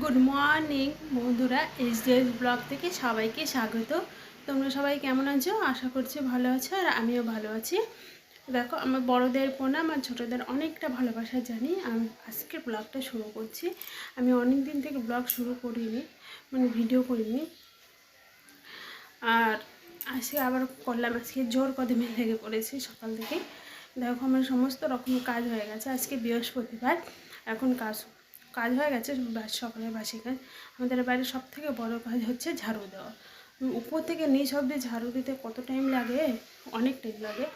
Good morning বন্ধুরা, HDS blog থেকে সবাইকে স্বাগত। তোমরা সবাই কেমন আছো? আশা করছি ভালো আছো, আর আমিও ভালো আছি। দেখো, আমার বড়দের প্রণাম আর ছোটোদের অনেকটা ভালোবাসা জানি। আমি আজকের ব্লগটা শুরু করছি। আমি অনেক দিন থেকে ব্লগ শুরু করিনি, মানে ভিডিও করিনি, আর আজকে আবার করলাম। আজকে জোর কদমে লেগে পড়েছি সকাল থেকে। দেখো, আমার সমস্ত রকম কাজ হয়ে গেছে। আজকে বৃহস্পতিবার, এখন কাজ হয়ে গেছে সকালের বাসি কাজ। আমাদের বাড়ির সব থেকে বড়ো কাজ হচ্ছে ঝাড়ু দেওয়া। উপর থেকে নিচ অবধি ঝাড়ু দিতে কত টাইম লাগে, অনেক টাইম লাগে।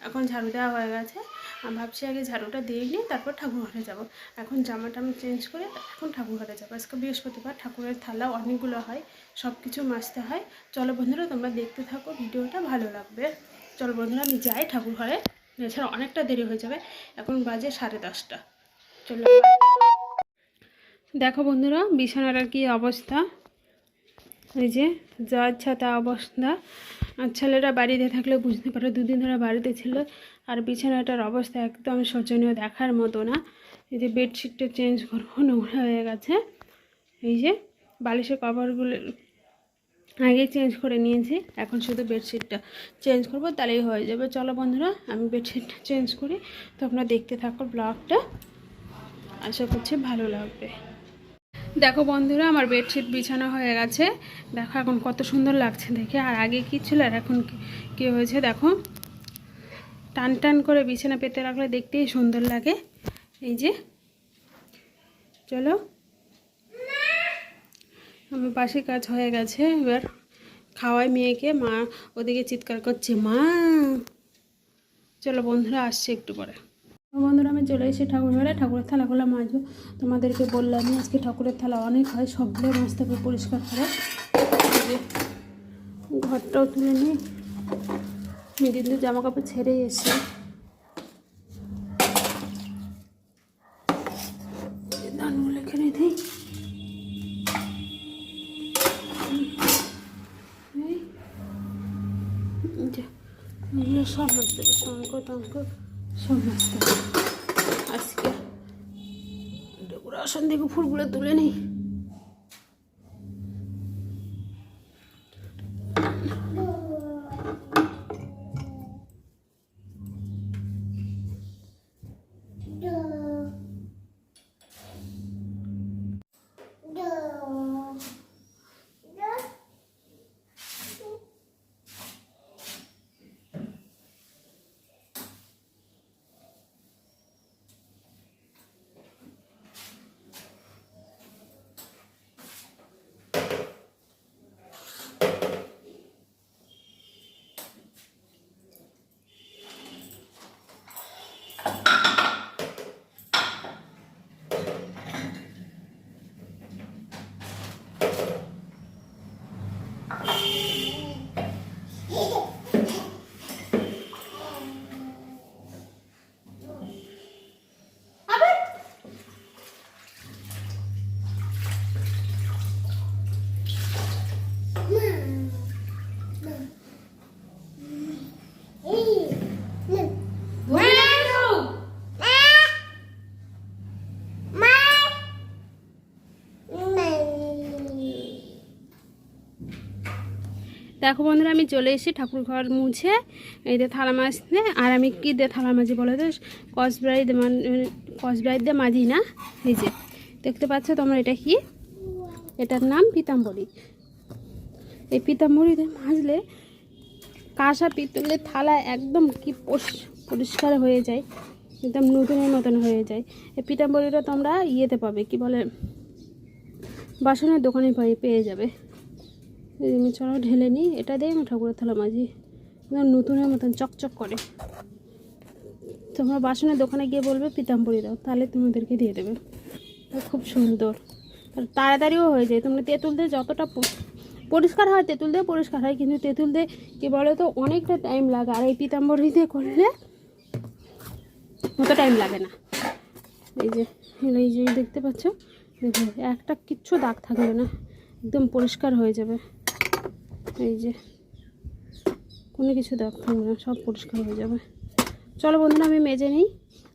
এখন ঝাড়ু দেওয়া হয়ে গেছে। আমি ভাবছি আগে ঝাড়ুটা দিয়ে নিই, তারপর ঠাকুর ঘরে যাবো। এখন জামাটা আমি চেঞ্জ করে এখন ঠাকুর ঘরে যাবো। আজকে বৃহস্পতিবার, ঠাকুরের থালা অনেকগুলো হয়, সব কিছু মাজতে হয়। চলো বন্ধুরা, তোমরা দেখতে থাকো, ভিডিওটা ভালো লাগবে। চলো বন্ধুরা, আমি যাই ঠাকুর ঘরে, এছাড়া অনেকটা দেরি হয়ে যাবে। এখন বাজে 10:30। চলো। দেখো বন্ধুরা, বিছানাটার কি অবস্থা, এই যে যা ইচ্ছা তা অবস্থা। আর ছেলেরা বাড়িতে থাকলে বুঝতে পারো, দুদিন ধরে বাড়িতে ছিল। আর বিছানাটার অবস্থা একদম শোচনীয়, দেখার মতো না। এই যে বেডশিটটা চেঞ্জ করবো, নোংরা হয়ে গেছে। এই যে বালিশের কভারগুলো আগে চেঞ্জ করে নিয়েছি, এখন শুধু বেডশিটটা চেঞ্জ করবো, তাহলেই হয়ে যাবে। চলো বন্ধুরা, আমি বেডশিটটা চেঞ্জ করি। তোমরা দেখতে থাকো ব্লগটা, আশা করছি ভালো লাগবে। দেখো বন্ধুরা, আমার বেডশিট বিছানো হয়ে গেছে। দেখো এখন কত সুন্দর লাগছে দেখে। আর আগে কি ছিল আর এখন কি হয়েছে দেখো। টান টান করে বিছানা পেতে রাখলে দেখতেই সুন্দর লাগে। এই যে চলো, আমার বাসি কাজ হয়ে গেছে। এবার খাওয়াই মেয়েকে। মা ওদিকে চিৎকার করছে, মা। চলো বন্ধুরা, আসছে একটু পরে। বন্ধুরা, আমি চলে এসেছি ঠাকুর ঘরে। ঠাকুরের থালাগুলো মাজবো। তোমাদেরকে বললামই আজকে ঠাকুরের থালা অনেক হয়, সবগুলো মাজতে হবে, পরিষ্কার করে। ঘরটাও তুলে নিই, আমি কিন্তু জামা কাপড় ছেড়েই এসেছি। ধানগুলো এখানে দিই। এগুলো সব মাজতে হবে, শঙ্ক টঙ্ক সব মাজতে হবে আজকে। ডেকোরেশন থেকে ফুলগুলো তুলে নিই। দেখো বন্ধুরা, আমি চলে এসেছি ঠাকুর ঘর মুছে, এই দিয়ে থালা মাজতে। আর আমি কী দিয়ে থালা মাজি বলো তো? কসব্রাইট দিয়ে মাজি না। এই যে দেখতে পাচ্ছ তোমরা, এটা কি? এটার নাম পিতাম্বরী। এই পিতাম্বরী দিয়ে মাজলে কাঁসা পিতলের থালা একদম কি পরিষ্কার হয়ে যায়, একদম নতুনের মতন হয়ে যায়। এই পিতাম্বরীটা তোমরা ইয়েতে পাবে, কি বলে, বাসনের দোকানে পেয়ে যাবে। আমি চলো ঢেলে নিই, এটা দিয়ে আমি ঠাকুরের থালা মাজি, নতুনের মতন চকচক করে। তোমরা বাসনের দোকানে গিয়ে বলবে পিতাম্বরী দাও, তাহলে তোমাদেরকে দিয়ে দেবে। খুব সুন্দর, আর তাড়াতাড়িও হয়ে যায়। তোমরা তেঁতুল দিয়ে যতটা পরিষ্কার হয়, তেঁতুল দিয়ে পরিষ্কার হয়, কিন্তু তেঁতুল দিয়ে কী বলো তো, অনেকটা টাইম লাগে। আর এই পিতাম্বরী দিয়ে করলে অত টাইম লাগে না। এই যে দেখতে পাচ্ছ, দেখো একটা কিচ্ছু দাগ থাকবে না, একদম পরিষ্কার হয়ে যাবে। এই যে কোনো কিছু দাগ থাকবে না, সব পরিষ্কার হয়ে যাবে। চলো বন্ধুরা, আমি মেজে নিই।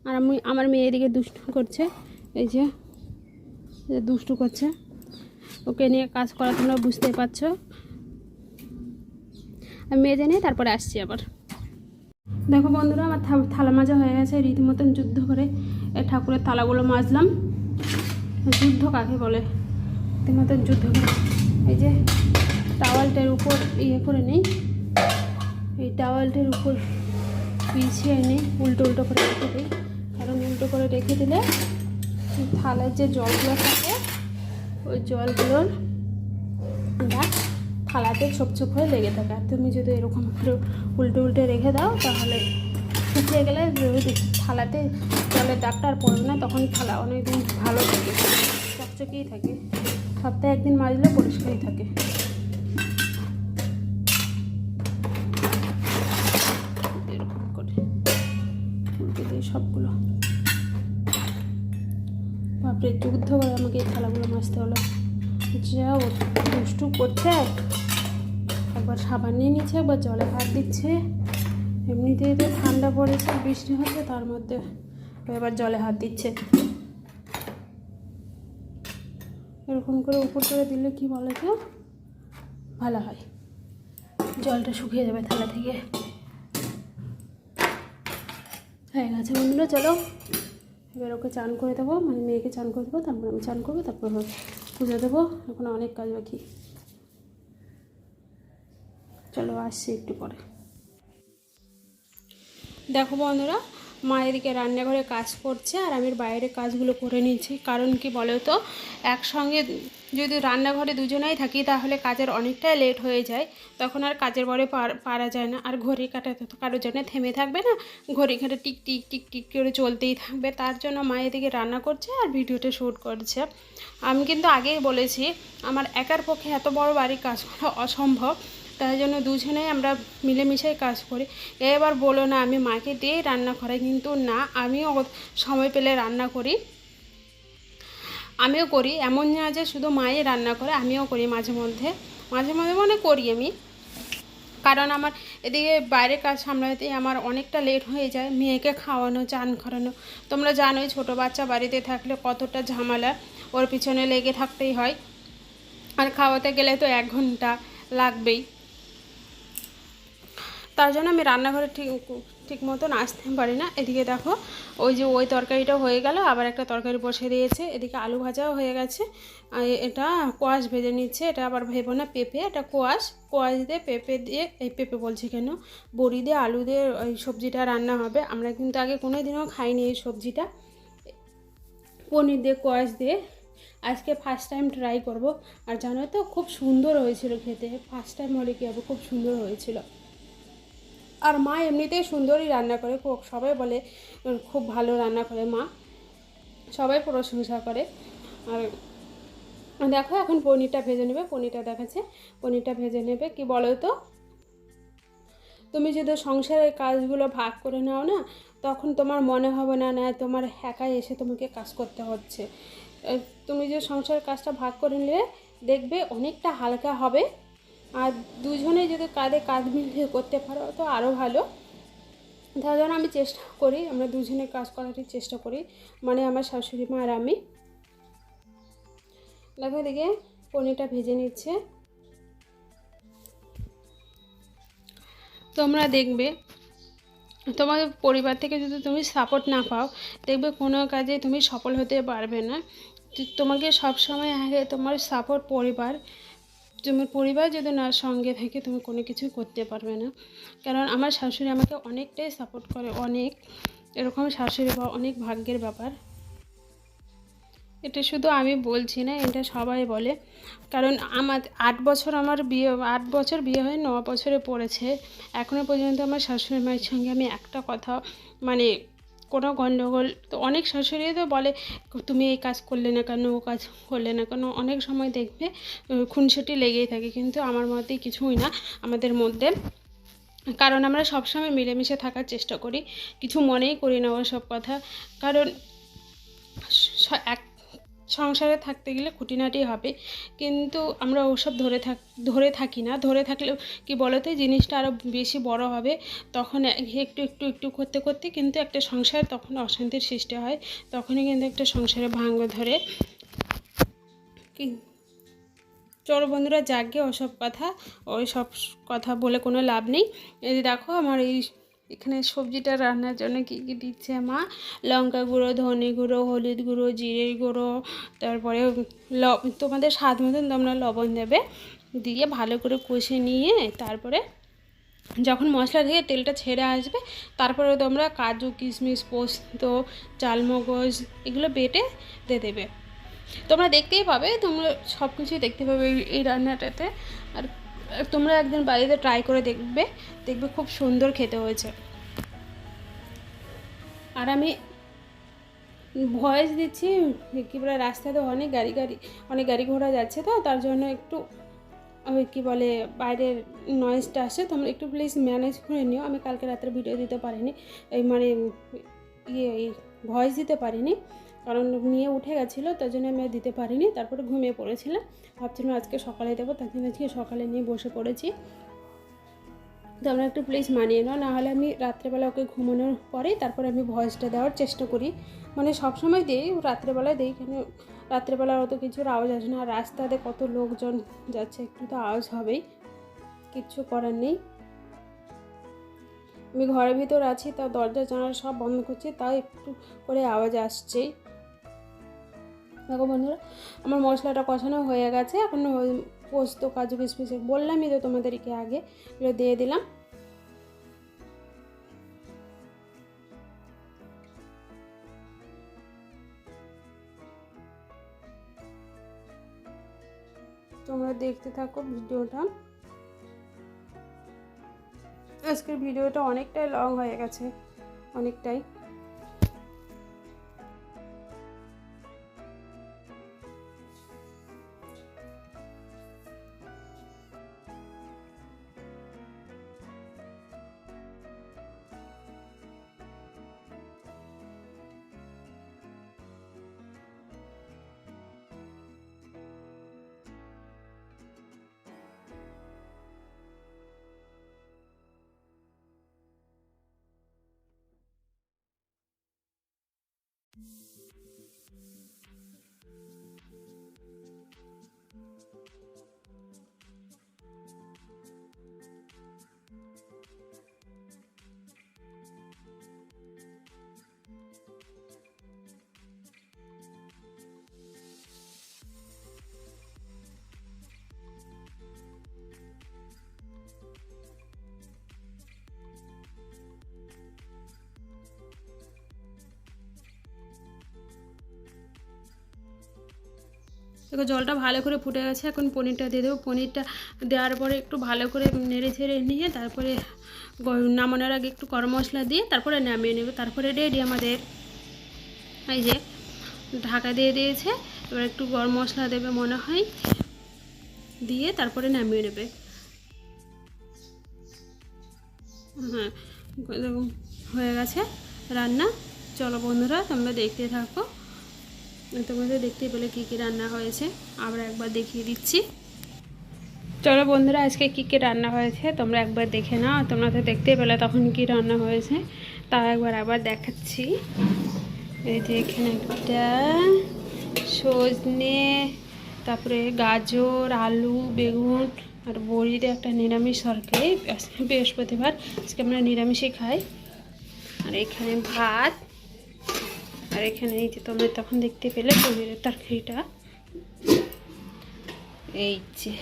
আর আমার মেয়ে এদিকে দুষ্টু করছে, এই যে দুষ্টু করছে। ওকে নিয়ে কাজ করা তোমরা বুঝতেই পারছো। আমি মেজে নিয়ে তারপরে আসছি আবার। দেখো বন্ধুরা, আমার থালা মাজা হয়ে গেছে। রীতিমতন যুদ্ধ করে এই ঠাকুরের থালাগুলো মাজলাম। যুদ্ধ কাকে বলে, রীতিমতন যুদ্ধ করে। এই যে টাওয়ালটার উপর করে নেই, এই টাওয়ালটার উপর পিছিয়ে নিই, উল্টো উল্টো করে রেখে দিই। কারণ উল্টো করে রেখে দিলে থালার যে জলগুলো থাকে ওই জলগুলোর থালাতে ছোপ ছোপ হয়ে লেগে থাকে। আর তুমি যদি এরকম করে উল্টে উল্টে রেখে দাও তাহলে শুকিয়ে গেলে থালাতে জলের দাগটা আর পড়বে না, তখন থালা অনেকদিন ভালো থাকে, চকচকেই থাকে। সপ্তাহে একদিন মাজলে পরিষ্কারই থাকে। এরকম করে উল্টে দিয়ে সবগুলো। বাপরে, যুদ্ধ করে আমাকে এই থালাগুলো মাজতে হলো। যা দুষ্টু করছে, একবার সাবান নিয়ে নিচ্ছে, একবার জলে হাত দিচ্ছে। এমনিতেই তো ঠান্ডা পড়েছে, বৃষ্টি হচ্ছে, তার মধ্যে এবার জলে হাত দিচ্ছে। এরকম করে উপর করে দিলে কি বলে তো ভালো হয়, জলটা শুকিয়ে যাবে থালা থেকে। হয়ে গেছে বন্ধুরা, চলো এবার ওকে চান করে দেবো, মানে মেয়েকে চান করে দেবো, তারপর আমি চান করবো, তারপর পুজো দেবো। এখন অনেক কাজ বাকি। চলো আসছি একটু পরে। দেখো বন্ধুরা, মা এদিকে রান্নাঘরে কাজ করছে আর আমি বাইরে কাজগুলো করে নিচ্ছি। কারণ কি বলো তো, একসঙ্গে যদি রান্নাঘরে দুজনেই থাকি তাহলে কাজের অনেকটাই লেট হয়ে যায়, তখন আর কাজের পরে পারা যায় না। আর ঘড়ি কাটাতে তো কারোর জন্য থেমে থাকবে না, ঘড়ি কাটা টিক টিক টিক টিক করে চলতেই থাকবে। তার জন্য মা এদিকে রান্না করছে আর ভিডিওটা শ্যুট করছে। আমি কিন্তু আগেই বলেছি আমার একার পক্ষে এত বড় বাড়ির কাজ করা অসম্ভব, তাই জন্য দুজনেই আমরা মিলেমিশেই কাজ করি। এবার বলো না আমি মাকে দিয়েই রান্না করাই, কিন্তু না, আমিও সময় পেলে রান্না করি, আমিও করি। এমন না যে শুধু মাই রান্না করে, আমিও করি মাঝে মধ্যে মনে করি আমি। কারণ আমার এদিকে বাইরের কাজ সামলাতেই আমার অনেকটা লেট হয়ে যায়। মেয়েকে খাওয়ানো, চান করানো, তোমরা জানোই ছোটো বাচ্চা বাড়িতে থাকলে কতটা ঝামেলা, ওর পিছনে লেগে থাকতেই হয়। আর খাওয়াতে গেলে তো 1 ঘন্টা লাগবেই। তার জন্য আমি রান্নাঘরে ঠিক মতন আসতে পারি না। এদিকে দেখো ওই তরকারিটা হয়ে গেল, আবার একটা তরকারি বসে দিয়েছে। এদিকে আলু ভাজাও হয়ে গেছে, এটা কোয়াশ ভেজে নিচ্ছে। এটা আবার ভেবো না পেঁপে, এটা কোয়াশ দিয়ে পেঁপে দিয়ে, এই পেঁপে বলছি কেন, বড়ি দিয়ে আলু দিয়ে ওই সবজিটা রান্না হবে। আমরা কিন্তু আগে কোনো দিনও খাইনি এই সবজিটা, পনির দিয়ে কোয়াশ দিয়ে। আজকে ফার্স্ট টাইম ট্রাই করব। আর জানো তো খুব সুন্দর হয়েছিল খেতে, ফার্স্ট টাইম হলে কী হবে, খুব সুন্দর হয়েছিল। আর মা এমনিতেই সুন্দরই রান্না করে, সবাই বলে খুব ভালো রান্না করে মা, সবাই প্রশংসা করে। আর দেখো এখন পনিরটা ভেজে নেবে, পনিরটা দেখাচ্ছে, পনিরটা ভেজে নেবে। কি বলো তো, তুমি যদি সংসারের কাজগুলো ভাগ করে নাও না, তখন তোমার মনে হবে না না তোমার একাই এসে তোমাকে কাজ করতে হচ্ছে। তুমি যে সংসারের কাজটা ভাগ করে নিলে দেখবে অনেকটা হালকা হবে। আর দুজনে যদি কাঁধে কাঁধ মিলিয়ে করতে পারো তো আরও ভালো। তার জন্য আমি চেষ্টা করি, আমরা দুজনে কাজ করারই চেষ্টা করি, মানে আমার শাশুড়ি মা আর আমি। দেখো এদিকে পনিরটা ভেজে নিচ্ছে। তোমরা দেখবে তোমার পরিবার থেকে যদি তুমি সাপোর্ট না পাও, দেখবে কোনো কাজে তুমি সফল হতে পারবে না। তোমাকে সবসময় আগে তোমার সাপোর্ট পরিবার, তোমার পরিবার যদি না সঙ্গে থেকে তুমি কোনো কিছু করতে পারবে না। কারণ আমার শাশুড়ি আমাকে অনেকটাই সাপোর্ট করে, অনেক। এরকম শাশুড়ি বা অনেক ভাগ্যের ব্যাপার। এটা শুধু আমি বলছি না, এটা সবাই বলে। কারণ আমার 8 বছর আমার বিয়ে, 8 বছর বিয়ে হয়ে 9 বছরে পড়েছে, এখনও পর্যন্ত আমার শাশুড়ি মায়ের সঙ্গে আমি একটা কথা, মানে কোনো গণ্ডগোল, তো অনেক শাশুড়ি তো বলে তুমি এই কাজ করলে না কেন, ও কাজ করলে না কেন, অনেক সময় দেখবে খুনসুটি লেগেই থাকে। কিন্তু আমার মতে কিছুই না আমাদের মধ্যে, কারণ আমরা সবসময় মিলেমিশে থাকার চেষ্টা করি, কিছু মনেই করি না ওসব কথা। কারণ এক সংসারে থাকতে গেলে খুঁটিনাটি হবে, কিন্তু আমরা ওসব ধরে থাকি না। ধরে থাকলেও কি বলতে জিনিসটা আরও বেশি বড় হবে, তখন একটু একটু একটু করতে করতে কিন্তু একটা সংসার তখন অশান্তির সৃষ্টি হয়, তখনই কিন্তু একটা সংসারে ভাঙন ধরে। চলো বন্ধুরা, যাকে ওসব কথা, ওই সব কথা বলে কোনো লাভ নেই। এই দেখো আমার এখানে সবজিটা রান্নার জন্য কী কী দিচ্ছে মা। লঙ্কা গুঁড়ো, ধনে গুঁড়ো, হলুদ গুঁড়ো, জিরে গুঁড়ো, তারপরে তোমাদের স্বাদ মতন তোমরা লবণ দেবে, দিয়ে ভালো করে কষে নিয়ে তারপরে যখন মশলা দিয়ে তেলটা ছেড়ে আসবে তারপরে তোমরা কাজু, কিশমিশ, পোস্ত, চালমগজ এগুলো বেটে দিয়ে দেবে। তোমরা দেখতেই পাবে, তোমরা সব কিছুই দেখতে পাবে এই রান্নাটাতে। আর তোমরা একদিন বাড়িতে ট্রাই করে দেখবে, দেখবে খুব সুন্দর খেতে হয়েছে। আর আমি ভয়েস দিচ্ছি কী বলে, রাস্তাতে অনেক গাড়ি ঘোড়া যাচ্ছে, তো তার জন্য একটু ওই কী বলে বাইরের নয়েজটা আসে, তোমরা একটু প্লিজ ম্যানেজ করে নিও। আমি কালকে রাত্রে ভিডিও দিতে পারিনি, এই মানে ভয়েস দিতে পারিনি, কারণ নিয়ে উঠে গেছিলো, তার জন্য আমি দিতে পারিনি। তারপরে ঘুমিয়ে পড়েছিলাম, ভাবছিলাম আজকে সকালে দেবো, তার জন্য আজকে সকালে নিয়ে বসে পড়েছি। তো আমরা একটু প্লিজ মানিয়ে নাও, নাহলে আমি রাত্রেবেলা ওকে ঘুমানোর পরেই তারপরে আমি ভয়েসটা দেওয়ার চেষ্টা করি। মানে সবসময় দিই, রাত্রেবেলায় দিই, কেন রাত্রেবেলা অত কিছুর আওয়াজ আসে না। আর রাস্তাতে কত লোকজন যাচ্ছে, একটু তো আওয়াজ হবেই, কিচ্ছু করার নেই। আমি ঘরের ভিতর আছি, তা দরজা জানালা সব বন্ধ করছি, তাও একটু করে আওয়াজ আসছেই। দেখো বন্ধুরা, আমার মশলাটা কষানো হয়ে গেছে। এখন পোস্ত, কাজু, কিশমিশ বললামই তো তোমাদেরকে আগে, এগুলো দিয়ে দিলাম। তোমরা দেখতে থাকো ভিডিওটা। আজকের ভিডিওটা অনেকটাই লং হয়ে গেছে, অনেকটাই। দেখো জলটা ভালো করে ফুটে গেছে, এখন পনিরটা দিয়ে দেবো। পনিরটা দেওয়ার পরে একটু ভালো করে নেড়ে ছেড়ে নিয়ে তারপরে নামানোর আগে একটু গরম মশলা দিয়ে তারপরে নামিয়ে নেবে। তারপরে রেডি আমাদের। এই যে ঢাকা দিয়ে দিয়েছে, এবার একটু গরম মশলা দেবে মনে হয়, দিয়ে তারপরে নামিয়ে নেবে। হ্যাঁ, হয়ে গেছে রান্না। চলো বন্ধুরা, তোমরা দেখতে থাকো। তোমাদের দেখতে পেলে কী কী রান্না হয়েছে, আমরা একবার দেখিয়ে দিচ্ছি। চলো বন্ধুরা, আজকে কী কী রান্না হয়েছে তোমরা একবার দেখে নাও। তোমরা তো দেখতে পেলে তখন কী রান্না হয়েছে, তাও একবার আবার দেখাচ্ছি। এই যে এখানে একটা সজনে, তারপরে গাজর, আলু, বেগুন আর বড়ির একটা নিরামিষ তরকারি। বৃহস্পতিবার আজকে আমরা নিরামিষই খাই। আর এখানে ভাত, আর এখানে এই যে তোমরা তখন দেখতে পেলে পনিরের তরকারিটা। এই যে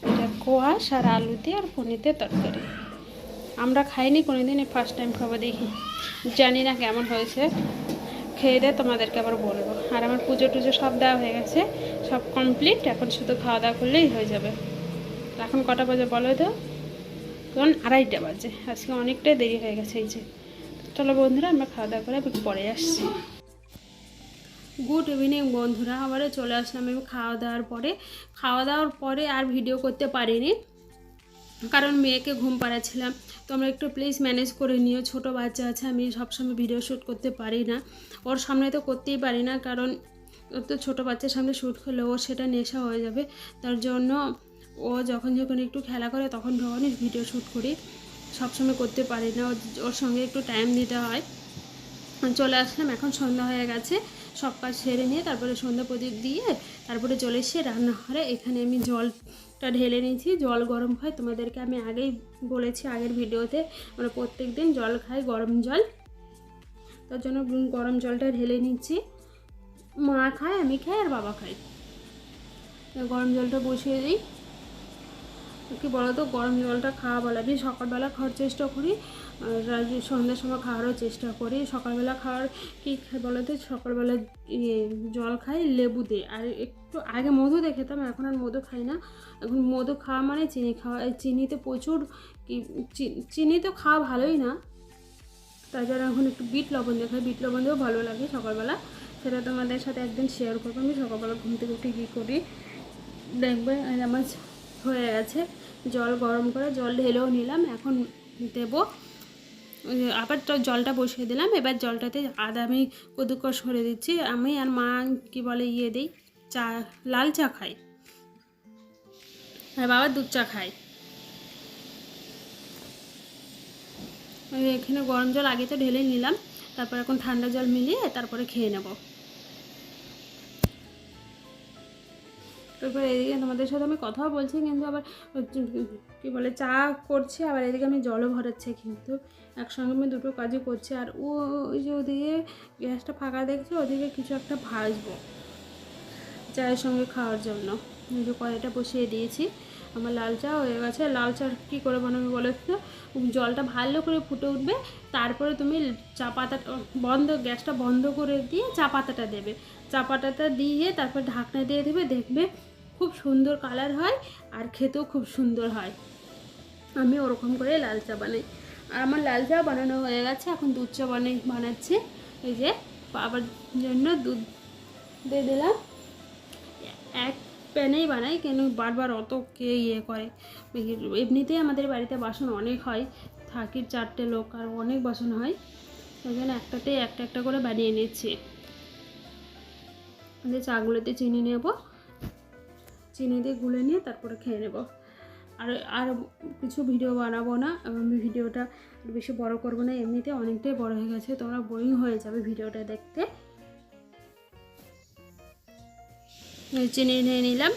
এটা কোয়াশ আর আলু দিয়ে আর পনির দিয়ে তরকারি। আমরা খাইনি কোনোদিন, ফার্স্ট টাইম খাবো, দেখি জানি না কেমন হয়েছে। খেয়ে দিয়ে তোমাদেরকে আবার বলবো। আর আমার পুজো টুজো সব দেওয়া হয়ে গেছে, সব কমপ্লিট। এখন শুধু খাওয়া দাওয়া করলেই হয়ে যাবে। এখন কটা বাজে বলো তো? তখন 2:30 বাজে। আজকে অনেকটাই দেরি হয়ে গেছে। এই যে চলো বন্ধুরা, আমরা খাওয়া দাওয়া করে পরে আসছি। গুড ইভিনিং বন্ধুরা, আবারও চলে আসলাম আমি খাওয়া দাওয়ার পরে আর ভিডিও করতে পারিনি, কারণ মেয়েকে ঘুম পাড়াচ্ছিলাম। তোমরা একটু প্লিজ ম্যানেজ করে নিও, ছোটো বাচ্চা আছে, আমি সবসময় ভিডিও শ্যুট করতে পারি না। ওর সামনে তো করতেই পারি না, কারণ ওর তো ছোটো বাচ্চার সামনে শ্যুট করলে ওর সেটা নেশা হয়ে যাবে। তার জন্য ও যখন একটু খেলা করে তখনই ভিডিও শ্যুট করি, সবসময় করতে পারি না। ওর সঙ্গে একটু টাইম দিতে হয়। চলে আসলাম, এখন সন্ধ্যা হয়ে গেছে, সব কাজ সেরে নিয়ে তারপরে সন্ধ্যা প্রদীপ দিয়ে তারপরে চলে এসে রান্নাঘরে। এখানে আমি জলটা ঢেলে নিয়েছি, জল গরম হয়, তোমাদেরকে আমি আগেই বলেছি আগের ভিডিওতে, আমরা প্রত্যেক দিন জল খাই, গরম জল, তার জন্য গরম জলটা ঢেলে নিচ্ছি। মা খায়, আমি খাই, আর বাবা খায়। গরম জলটা বসিয়ে দিই। কি বলতো, গরম জলটা খাওয়া ভালো। আমি সকালবেলা খাওয়ার চেষ্টা করি, আর সন্ধ্যার সময় খাওয়ারও চেষ্টা করি। সকালবেলা খাওয়ার কী খাই বলতো, সকালবেলা জল খাই লেবু দিয়ে, আর একটু আগে মধু দিয়ে খেতাম, এখন আর মধু খাই না। এখন মধু খাওয়া মানে চিনি খাওয়া, চিনিতে প্রচুর চিনি তো খাওয়া ভালোই না, তাই জন্য এখন একটু বিট লবণ দিয়ে খাই। বিট লবণ দিয়েও ভালো লাগে সকালবেলা, সেটা তোমাদের সাথে একদিন শেয়ার করবো আমি সকালবেলা ঘুম থেকে উঠে কী করি। দেখবে আমার হয়ে গেছে, জল গরম করে জল ঢেলেও নিলাম। এখন দেব, আবার তো জলটা বসিয়ে দিলাম। এবার জলটাতে আদা আমি কদুকস করে দিচ্ছি। আমি আর মা কি বলে দিই, চা, লাল চা খাই, আর বাবা দুধ চা খায়। এখানে গরম জল আগে তো ঢেলে নিলাম, তারপর এখন ঠান্ডা জল মিলিয়ে তারপরে খেয়ে নেব। তারপর এদিকে তোমাদের সাথে আমি কথাও বলছি, কিন্তু আবার কী বলে চা করছি, আবার এদিকে আমি জলও ভরাচ্ছি, কিন্তু একসঙ্গে আমি দুটো কাজই করছি। আর ওই যে ওদিকে গ্যাসটা ফাঁকা দেখছি, ওদিকে কিছু একটা ভাজবো চায়ের সঙ্গে খাওয়ার জন্য। এই যে কড়াইটা বসিয়ে দিয়েছি, আমার লাল চা হয়ে গেছে। লাল চা কী করে বানাবে বলো তো, জলটা ভালো করে ফুটে উঠবে, তারপরে তুমি চা পাতাটা গ্যাসটা বন্ধ করে দিয়ে চা পাতাটা দেবে। চা পাতাটা দিয়ে তারপর ঢাকনা দিয়ে দেবে, দেখবে খুব সুন্দর কালার হয়, আর খেতেও খুব সুন্দর হয়। আমি ওরকম করে লাল চা বানাই। আর আমার লাল চা বানানো হয়ে গেছে, এখন দুধ চা বানাচ্ছি। এই যে বাবার জন্য দুধ দিয়ে দিলাম, এক প্যানেই বানাই, কেন বারবার অত কে করে। এমনিতেই আমাদের বাড়িতে বাসন অনেক হয়, থাকি 4টে লোক, আর অনেক বাসন হয়, ওই জন্য একটাতেই একটা একটা করে বানিয়ে নিচ্ছি। চাগুলোতে চিনি নেব, চিনি দিয়ে গুলে নিয়ে তারপরে খেয়ে নেব। আর কিছু ভিডিও বানাবো না, আমি ভিডিওটা বেশি বড় করবো না, এমনিতে অনেকটাই বড় হয়ে গেছে, তোমরা বোরিং হয়ে যাবে ভিডিওটা দেখতে। চিনি নিয়ে নিলাম।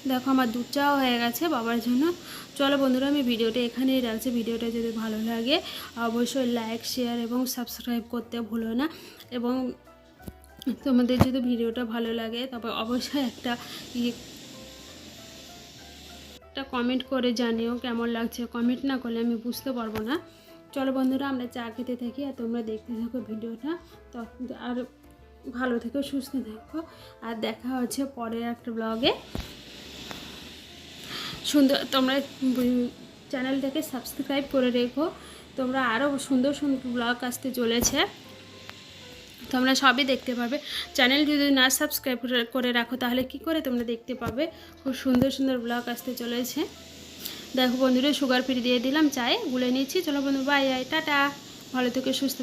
দেখো আমার দুধ চাও হয়ে গেছে বাবার জন্য। চলো বন্ধুরা, আমি ভিডিওটা এখানেই রাখছি। ভিডিওটা যদি ভালো লাগে অবশ্যই লাইক, শেয়ার এবং সাবস্ক্রাইব করতে ভুলো না। এবং তোমাদের যদি ভিডিওটা ভালো লাগে তবে অবশ্যই একটা কমেন্ট করে জানিও কেমন লাগছে। কমেন্ট না করলে আমি বুঝতে পারবো না। চলো বন্ধুরা, আমরা চা খেতে থাকি আর তোমরা দেখতে থাকো ভিডিওটা। আর ভালো থেকো, সুস্থ থাকো, আর দেখা হচ্ছে পরের একটা ব্লগে। সুন্দর, তোমরা চ্যানেলটাকে সাবস্ক্রাইব করে রেখো, তোমরা আরও সুন্দর সুন্দর ব্লগ আসতে চলেছে, তোমরা সবই দেখতে পাবে। চ্যানেল যদি না সাবস্ক্রাইব করে রাখো তাহলে কি করে তোমরা দেখতে পাবে? খুব সুন্দর সুন্দর ব্লগ আসতে চলেছে। দেখো বন্ধুরা, সুগার ফ্রি দিয়ে দিলাম, চায়ে গুলে নিচ্ছি। চলো বন্ধু, বাই, টাটা, ভালো থেকে সুস্থ।